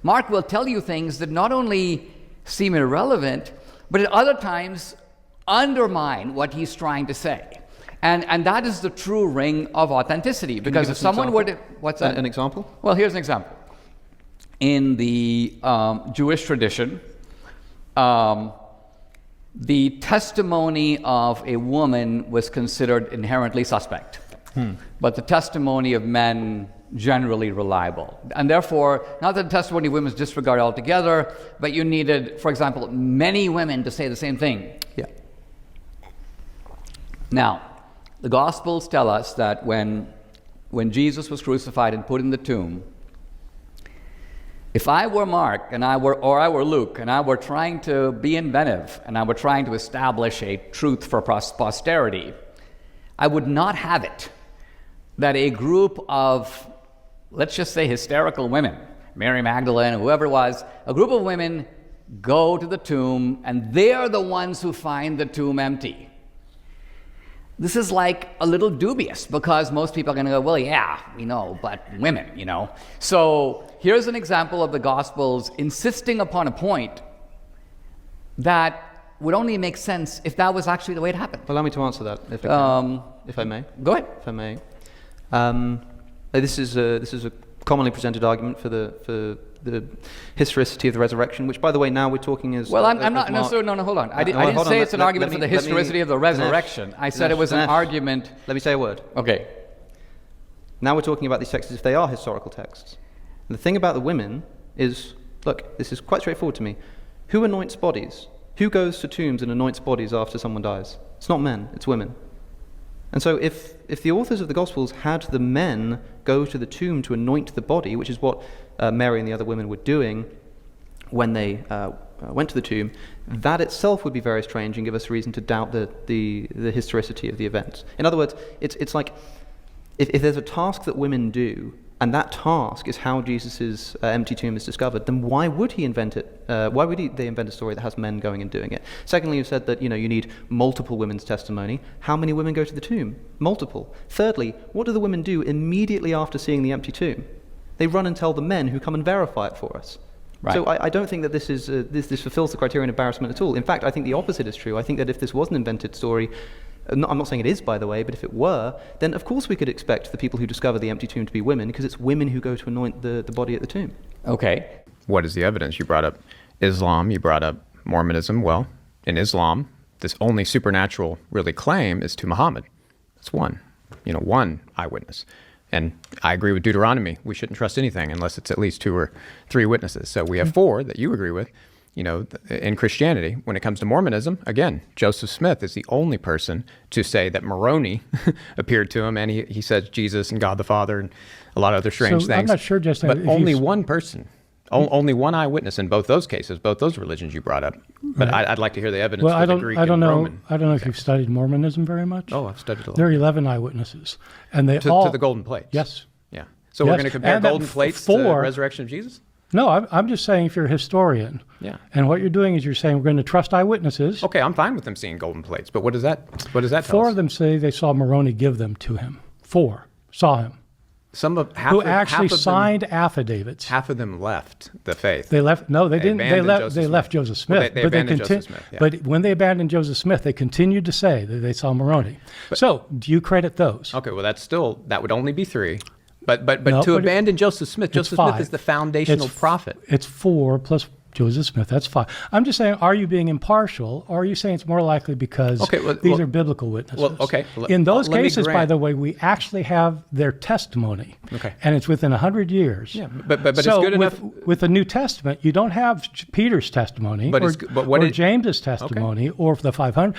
Mark will tell you things that not only seem irrelevant, but at other times undermine what he's trying to say. And that is the true ring of authenticity. Because if someone were to... What's that? An example? Well, here's an example. In the Jewish tradition, the testimony of a woman was considered inherently suspect, but the testimony of men generally reliable. And therefore, not that the testimony of women is disregarded altogether, but you needed, for example, many women to say the same thing. Yeah. Now, the Gospels tell us that when Jesus was crucified and put in the tomb, if I were Mark and I were Luke and I were trying to be inventive and I were trying to establish a truth for posterity, I would not have it that a group of, let's just say, hysterical women, Mary Magdalene, whoever it was, a group of women go to the tomb and they're the ones who find the tomb empty. This is like a little dubious because most people are going to go, well, yeah, we know, but women, you know. So here's an example of the Gospels insisting upon a point that would only make sense if that was actually the way it happened. Allow me to answer that, if I may. Go ahead. If I may. This is a commonly presented argument for the historicity of the resurrection, which, by the way, now we're talking as... Well, I'm not... No, hold on. I didn't say it's an argument for the historicity of the resurrection. I said it was an argument... Let me say a word. Okay. Now we're talking about these texts if they are historical texts. And the thing about the women is, look, this is quite straightforward to me. Who anoints bodies? Who goes to tombs and anoints bodies after someone dies? It's not men, it's women. And so if the authors of the Gospels had the men go to the tomb to anoint the body, which is what Mary and the other women were doing when they went to the tomb, that itself would be very strange and give us reason to doubt the historicity of the event. In other words, it's like if there's a task that women do, and that task is how Jesus' empty tomb is discovered, then why would he invent it? Why would they invent a story that has men going and doing it? Secondly, you said that you need multiple women's testimony. How many women go to the tomb? Multiple. Thirdly, what do the women do immediately after seeing the empty tomb? They run and tell the men who come and verify it for us. Right. So I don't think that this is this fulfills the criterion of embarrassment at all. In fact, I think the opposite is true. I think that if this was an invented story, I'm not saying it is, by the way, but if it were, then of course we could expect the people who discover the empty tomb to be women, because it's women who go to anoint the body at the tomb. Okay. What is the evidence? You brought up Islam, you brought up Mormonism. Well, in Islam, this only supernatural really claim is to Muhammad. That's one eyewitness. And I agree with Deuteronomy. We shouldn't trust anything unless it's at least 2 or 3 witnesses. So we have 4 that you agree with. In Christianity, when it comes to Mormonism, again, Joseph Smith is the only person to say that Moroni appeared to him, and he says Jesus and God the Father and a lot of other strange things. I'm not sure, Justin. But only one person, only one eyewitness in both those cases, both those religions you brought up. But right. I'd like to hear the evidence for the Greek and Roman. I don't know if you've studied Mormonism very much. Oh, I've studied a lot. There are 11 eyewitnesses, and they to the golden plates. Yes. Yeah. So we're going to compare golden plates to the resurrection of Jesus? No, I'm just saying if you're a historian, and what you're doing is you're saying we're going to trust eyewitnesses. Okay, I'm fine with them seeing golden plates, but what does that tell us? 4 of them say they saw Moroni give them to him. 4 saw him. Who actually signed affidavits. Half of them left the faith. They left. No, they didn't. They left Joseph Smith. Well, they abandoned Joseph Smith. Yeah. But when they abandoned Joseph Smith, they continued to say that they saw Moroni. So, do you credit those? Okay, well, that would only be 3. But to abandon Joseph Smith, Joseph Smith is the foundational prophet. It's 4 plus Joseph Smith. That's 5. I'm just saying, are you being impartial, or are you saying it's more likely because these are biblical witnesses? Well, okay. In those cases, by the way, we actually have their testimony. Okay. And it's within 100 years. Yeah, but it's good enough. With the New Testament, you don't have Peter's testimony or James's testimony or the 500.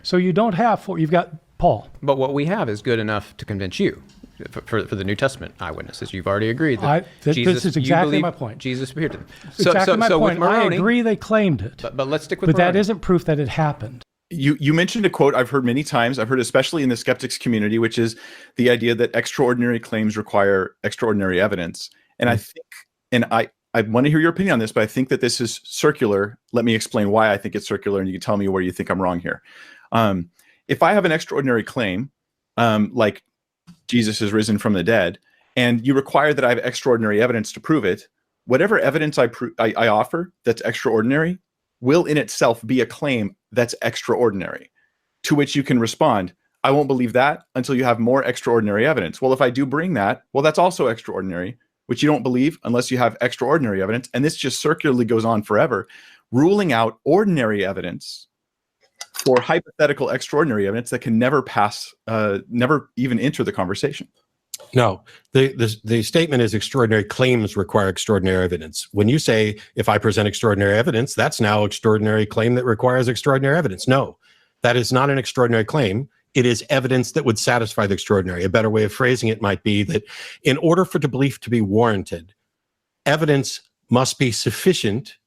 So you don't have 4. You've got Paul. But what we have is good enough to convince you. For the New Testament eyewitnesses, you've already agreed that this is exactly my point. Jesus appeared to them. Exactly my point. With Moroni, I agree they claimed it. But let's stick with Moroni. But that isn't proof that it happened. You mentioned a quote I've heard many times. I've heard especially in the skeptics community, which is the idea that extraordinary claims require extraordinary evidence. And I think, and I want to hear your opinion on this, but I think that this is circular. Let me explain why I think it's circular, and you can tell me where you think I'm wrong here. If I have an extraordinary claim, like Jesus is risen from the dead, and you require that I have extraordinary evidence to prove it, whatever evidence I offer that's extraordinary will in itself be a claim that's extraordinary, to which you can respond, I won't believe that until you have more extraordinary evidence. Well, if I do bring that, well, that's also extraordinary, which you don't believe unless you have extraordinary evidence. And this just circularly goes on forever, ruling out ordinary evidence for hypothetical extraordinary evidence that can never pass, never even enter the conversation. No, the statement is extraordinary claims require extraordinary evidence. When you say, if I present extraordinary evidence, that's now extraordinary claim that requires extraordinary evidence. No, that is not an extraordinary claim. It is evidence that would satisfy the extraordinary. A better way of phrasing it might be that in order for the belief to be warranted, evidence must be sufficient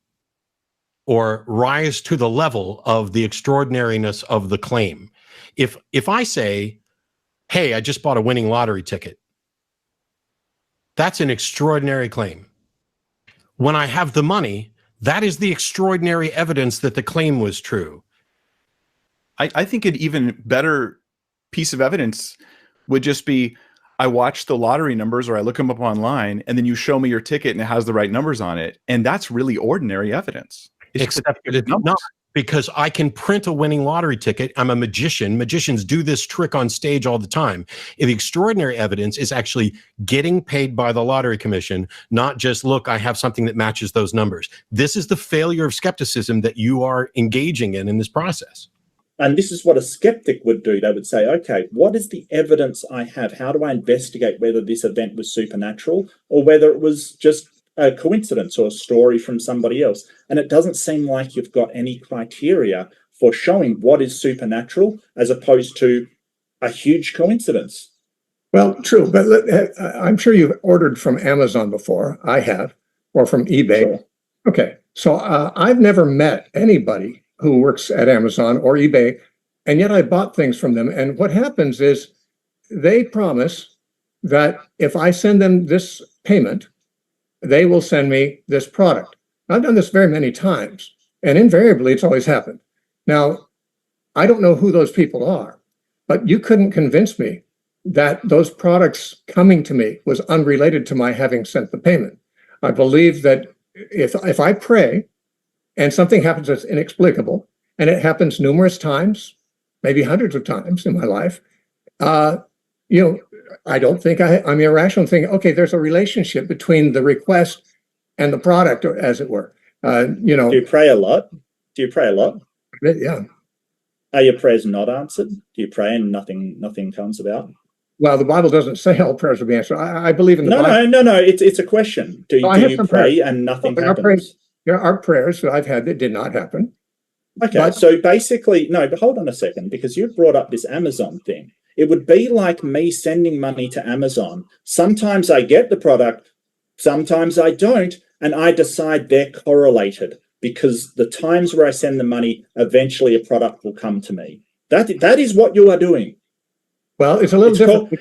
or rise to the level of the extraordinariness of the claim. If I say, hey, I just bought a winning lottery ticket, that's an extraordinary claim. When I have the money, that is the extraordinary evidence that the claim was true. I think an even better piece of evidence would just be, I watch the lottery numbers or I look them up online, and then you show me your ticket and it has the right numbers on it. And that's really ordinary evidence. Except it's not, because I can print a winning lottery ticket. I'm a magician. Magicians do this trick on stage all the time. The extraordinary evidence is actually getting paid by the lottery commission, not just, look, I have something that matches those numbers. This is the failure of skepticism that you are engaging in this process. And this is what a skeptic would do. They would say, okay, what is the evidence I have? How do I investigate whether this event was supernatural or whether it was just a coincidence or a story from somebody else? And it doesn't seem like you've got any criteria for showing what is supernatural as opposed to a huge coincidence. Well, true, but I'm sure you've ordered from Amazon before. I have, or from eBay. Sure. Okay, so I've never met anybody who works at Amazon or eBay, and yet I bought things from them. And what happens is they promise that if I send them this payment, they will send me this product. I've done this very many times, and invariably it's always happened. Now, I don't know who those people are, but you couldn't convince me that those products coming to me was unrelated to my having sent the payment. I believe that if I pray and something happens that's inexplicable, and it happens numerous times, maybe hundreds of times in my life, I don't think I'm irrational thinking, okay, there's a relationship between the request and the product, or as it were. Do you pray a lot? Do you pray a lot? Yeah. Are your prayers not answered? Do you pray and nothing comes about? Well, the Bible doesn't say all prayers will be answered. I believe in the Bible. No. It's a question. Do you pray and nothing happens? There are prayers that I've had that did not happen. Okay, so basically, no, but hold on a second, because you've brought up this Amazon thing. It would be like me sending money to Amazon. Sometimes I get the product, sometimes I don't, and I decide they're correlated because the times where I send the money, eventually a product will come to me. That is what you are doing. Well, it's a little different.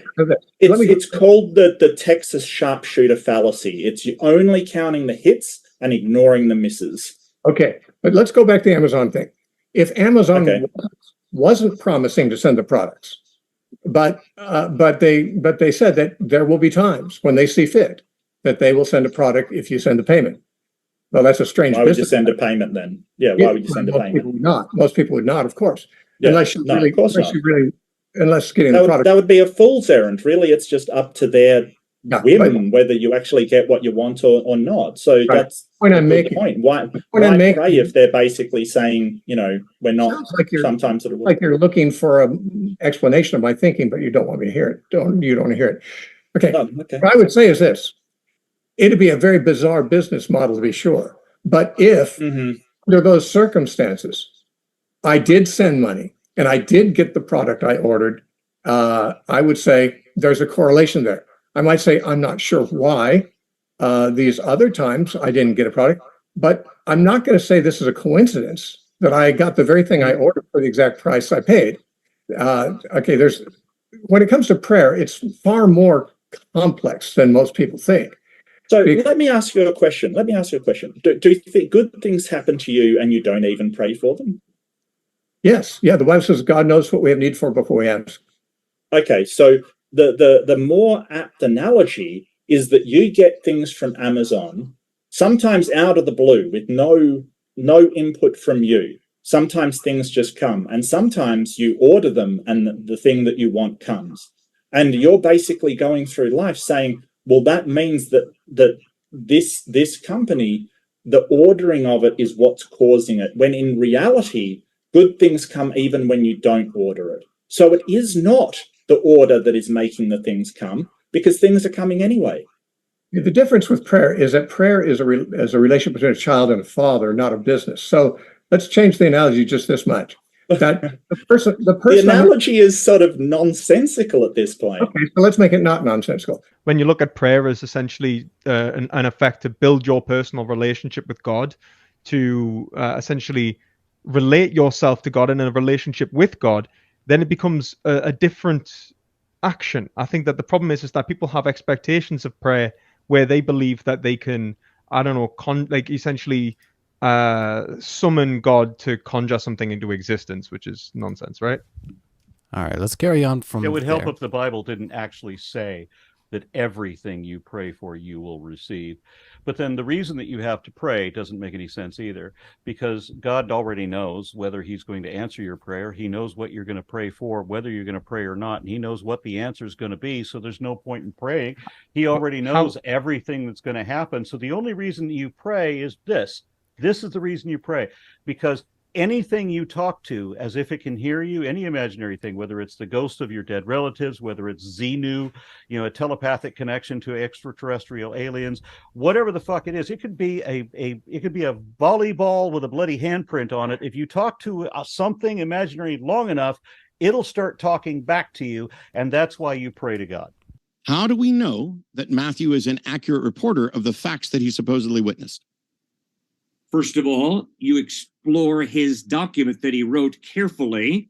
It's called the Texas sharpshooter fallacy. It's you only counting the hits and ignoring the misses. Okay, but let's go back to the Amazon thing. If Amazon wasn't promising to send the products, but they said that there will be times when they see fit that they will send a product if you send a payment. Well, that's a strange business. Why would you send a payment then? Yeah, why would you send a payment? Most people would not, of course. Yeah, unless getting the product. That would be a fool's errand. Really, it's just up to their whim whether you actually get what you want or not. So that's the point. Why pray if they're basically saying, we're not, sometimes it'll like you're looking for an explanation of my thinking, but you don't want me to hear it. You don't want to hear it. Okay. What I would say is this. It'd be a very bizarre business model to be sure. But if under those circumstances, I did send money and I did get the product I ordered, I would say there's a correlation there. I might say, I'm not sure why these other times I didn't get a product, but I'm not going to say this is a coincidence that I got the very thing I ordered for the exact price I paid. When it comes to prayer, it's far more complex than most people think. So let me ask you a question. Do you think good things happen to you and you don't even pray for them? Yes. Yeah. The Bible says God knows what we have need for before we ask. Okay. So the more apt analogy is that you get things from Amazon. sometimes out of the blue with no input from you. Sometimes things just come, and sometimes you order them and the thing that you want comes. And you're basically going through life saying, well, that means that this company, the ordering of it is what's causing it, when in reality, good things come even when you don't order it. So it is not the order that is making the things come, because things are coming anyway. The difference with prayer is that prayer is a relationship between a child and a father, not a business. So let's change the analogy just this much. That the analogy is sort of nonsensical at this point. Okay, so let's make it not nonsensical. When you look at prayer as essentially an effect to build your personal relationship with God, to essentially relate yourself to God and in a relationship with God, then it becomes a different action. I think that the problem is that people have expectations of prayer where they believe that they can, I don't know, essentially summon God to conjure something into existence, which is nonsense, right? All right, let's carry on from there. It would help if the Bible didn't actually say that everything you pray for you will receive. But then the reason that you have to pray doesn't make any sense either, because God already knows whether he's going to answer your prayer. He knows what you're going to pray for, whether you're going to pray or not, and he knows what the answer is going to be, so there's no point in praying. He already knows everything that's going to happen. So the only reason you pray is this. This is the reason you pray, because anything you talk to as if it can hear you, any imaginary thing, whether it's the ghost of your dead relatives, whether it's Xenu, a telepathic connection to extraterrestrial aliens, whatever the fuck it is, it could be a volleyball with a bloody handprint on it. If you talk to something imaginary long enough, it'll start talking back to you, and that's why you pray to God. How do we know that Matthew is an accurate reporter of the facts that he supposedly witnessed? First of all, you explore his document that he wrote carefully,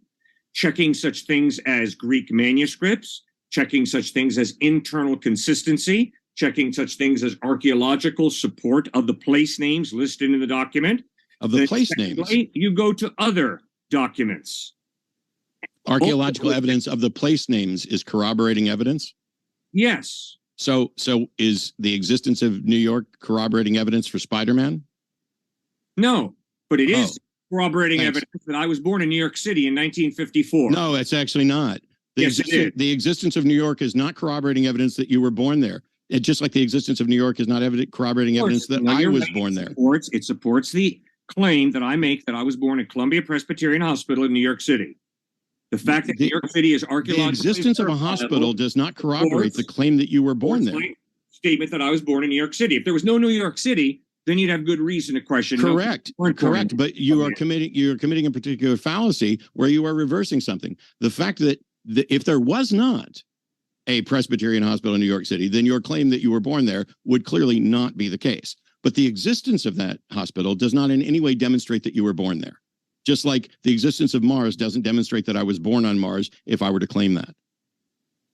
checking such things as Greek manuscripts, checking such things as internal consistency, checking such things as archaeological support of the place names listed in the document. Of the place names? You go to other documents. Archaeological evidence of the place names is corroborating evidence? Yes. So is the existence of New York corroborating evidence for Spider-Man? No, but it is corroborating evidence that I was born in New York City in 1954. No, it's actually not. The existence of New York is not corroborating evidence that you were born there. It's just like the existence of New York is not corroborating evidence that I was born there. It supports the claim that I make that I was born at Columbia Presbyterian Hospital in New York City. The fact that New York City is archaeologically... The existence of a hospital does not corroborate the claim that you were born there. Statement that I was born in New York City. If there was no New York City, then you'd have good reason to question. Correct. But you are committing a particular fallacy where you are reversing something. The fact that if there was not a Presbyterian hospital in New York City, then your claim that you were born there would clearly not be the case. But the existence of that hospital does not in any way demonstrate that you were born there. Just like the existence of Mars doesn't demonstrate that I was born on Mars if I were to claim that.